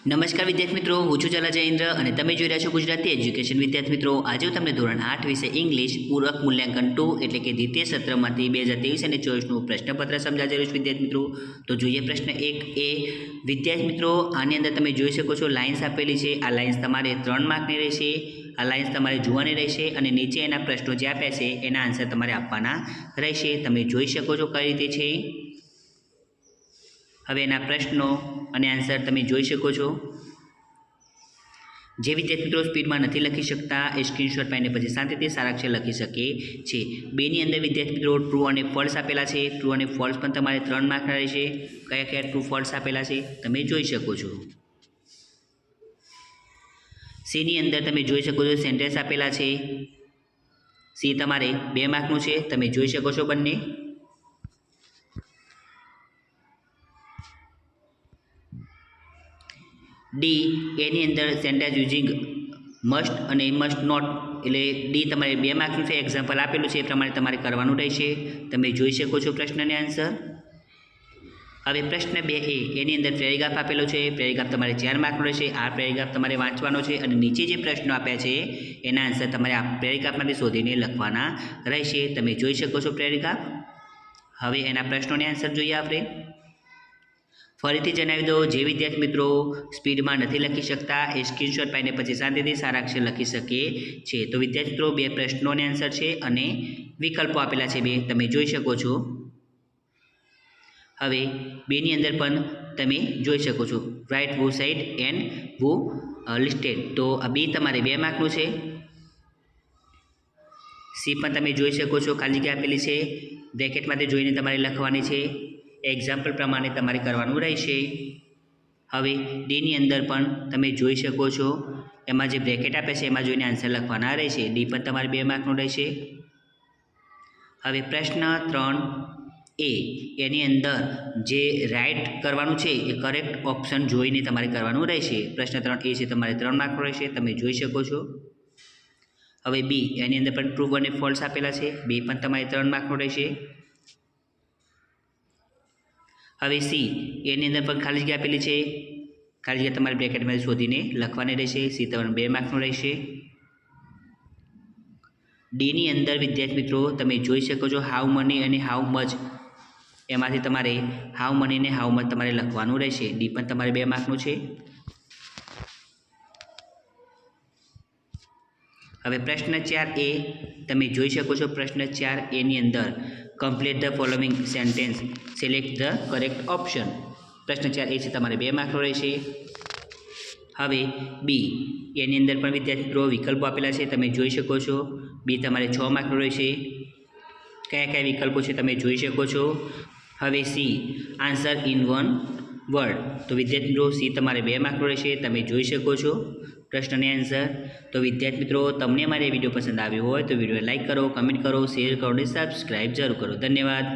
નમસ્કાર વિદ્યાર્થી મિત્રો, હું છું ચલા જયેન્દ્ર અને તમે જોઈ રહ્યા છો ગુજરાતી એજ્યુકેશન. વિદ્યાર્થી મિત્રો, આજે હું તમને ધોરણ 8 વિશે ઇંગ્લિશ પૂરક મૂલ્યાંકન 2 એટલે કે દ્વિતીય સત્રમાંથી 2023 અને 24નું પ્રશ્નપત્ર સમજાવી રહ્યું છું. વિદ્યાર્થી મિત્રો, તો જોઈએ પ્રશ્ન 1 એ. વિદ્યાર્થી મિત્રો, આની અંદર તમે જોઈ શકો છો લાઇન્સ આપેલી છે. આ લાઇન્સ તમારે 3 માર્કની રહેશે. આ લાઇન્સ તમારે જોવાની રહેશે અને નીચે એના પ્રશ્નો જે આપ્યા છે એના આન્સર તમારે આપવાના રહેશે. તમે જોઈ શકો છો કઈ રીતે છે. હવે એના પ્રશ્નો અને આન્સર તમે જોઈ શકો છો. જે વિદ્યાર્થી મિત્રો સ્પીડમાં નથી લખી શકતા એ સ્ક્રીનશોટ પાડીને પછી શાંતિથી સારાક્ષર લખી શકે છે. બેની અંદર વિદ્યાર્થી મિત્રો ટ્રુ અને ફોલ્સ આપેલા છે. ટ્રુ અને ફોલ્સ પણ તમારે 3 માર્કના રહેશે. કયા કયા ટ્રુ ફોલ્સ આપેલા છે તમે જોઈ શકો છો. સીની અંદર તમે જોઈ શકો છો સેન્ટેન્સ આપેલા છે. સી તમારે 2 માર્કનું છે. તમે જોઈ શકો છો બંને. ડી એની અંદર સેન્ટેન્સ યુઝિંગ મસ્ટ અને મસ્ટ નોટ એટલે ડી તમારે 2 માર્કનું છે. એક્ઝામ્પલ આપેલું છે એ પ્રમાણે તમારે કરવાનું રહેશે. તમે જોઈ શકો છો પ્રશ્નને આન્સર. હવે પ્રશ્ન 2 એની અંદર પેરેગ્રાફ આપેલો છે. પેરેગ્રાફ તમારે 4 માર્કનો રહેશે. આ પેરેગ્રાફ તમારે વાંચવાનો છે અને નીચે જે પ્રશ્નો આપ્યા છે એના આન્સર તમારે આ પેરેગ્રાફમાંથી શોધીને લખવાના રહેશે. તમે જોઈ શકો છો પેરેગ્રાફ. હવે એના પ્રશ્નોને આન્સર જોઈએ આપણે. ફરીથી જણાવી દો, જે વિદ્યાર્થી મિત્રો સ્પીડમાં નથી લખી શકતા એ સ્ક્રીનશોટ પાડીને પછી શાંતિથી સારાક્ષર લખી શકે છે. તો વિદ્યાર્થી મિત્રો 2 પ્રશ્નોને આન્સર છે અને વિકલ્પો આપેલા છે 2 તમે જોઈ શકો છો. હવે બેની અંદર પણ તમે જોઈ શકો છો રાઇટ વુ સાઇડ એન્ડ વુ લિસ્ટેડ. તો આ બી તમારે 2 માર્કનું છે. સી પણ તમે જોઈ શકો છો ખાલી જગ્યા આપેલી છે. બ્રેકેટમાંથી જોઈને તમારે લખવાની છે. એક્ઝામ્પલ પ્રમાણે તમારે કરવાનું રહેશે. હવે ડીની અંદર પણ તમે જોઈ શકો છો એમાં જે બ્રેકેટ આપે છે એમાં જોઈને આન્સર લખવાના રહેશે. ડી પણ તમારે 2 માર્કનું રહેશે. હવે પ્રશ્ન 3 એ એની અંદર જે રાઇટ કરવાનું છે એ કરેક્ટ ઓપ્શન જોઈને તમારે કરવાનું રહેશે. પ્રશ્ન 3 એ છે તમારે 3 માર્કનું રહેશે. તમે જોઈ શકો છો. હવે બી એની અંદર પણ ટ્રુ અને ફોલ્સ આપેલા છે. બી પણ તમારે 3 માર્કનું રહેશે. હવે સી એની અંદર પણ ખાલી જગ્યા આપેલી છે. ખાલી જગ્યા તમારે બ્રેકેટમાંથી શોધીને લખવાની રહેશે. સી તમારે 2 માર્કનું રહેશે. ડીની અંદર વિદ્યાર્થી મિત્રો તમે જોઈ શકો છો હાઉ મની અને હાઉ મચ એમાંથી તમારે હાઉ મની અને હાઉ મચ તમારે લખવાનું રહેશે. ડી પણ તમારે 2 માર્કનું છે. હવે પ્રશ્ન 4 એ તમે જોઈ શકો છો. પ્રશ્ન 4 એની અંદર complete the following sentence, select the correct option. પ્રશ્ન 4 એ છે તમારે 2 માર્કનો રહેશે. હવે બી એની અંદર પણ વિદ્યાર્થી મિત્રો વિકલ્પો આપેલા છે તમે જોઈ શકો છો. બી તમારે 6 માર્કનો રહેશે. કયા કયા વિકલ્પો છે તમે જોઈ શકો છો. હવે સી આન્સર ઇન 1 વર્ડ. તો વિદ્યાર્થી મિત્રો સી તમારે 2 માર્કનો રહેશે. તમે જોઈ શકો છો પ્રશ્નને આન્સર. તો વિદ્યાર્થી મિત્રો તમને મારી વિડીયો પસંદ આવ્યો હોય તો વિડીયો લાઇક કરો, કમેન્ટ કરો, શેર કરો અને સબસ્ક્રાઈબ જરૂર કરો. ધન્યવાદ.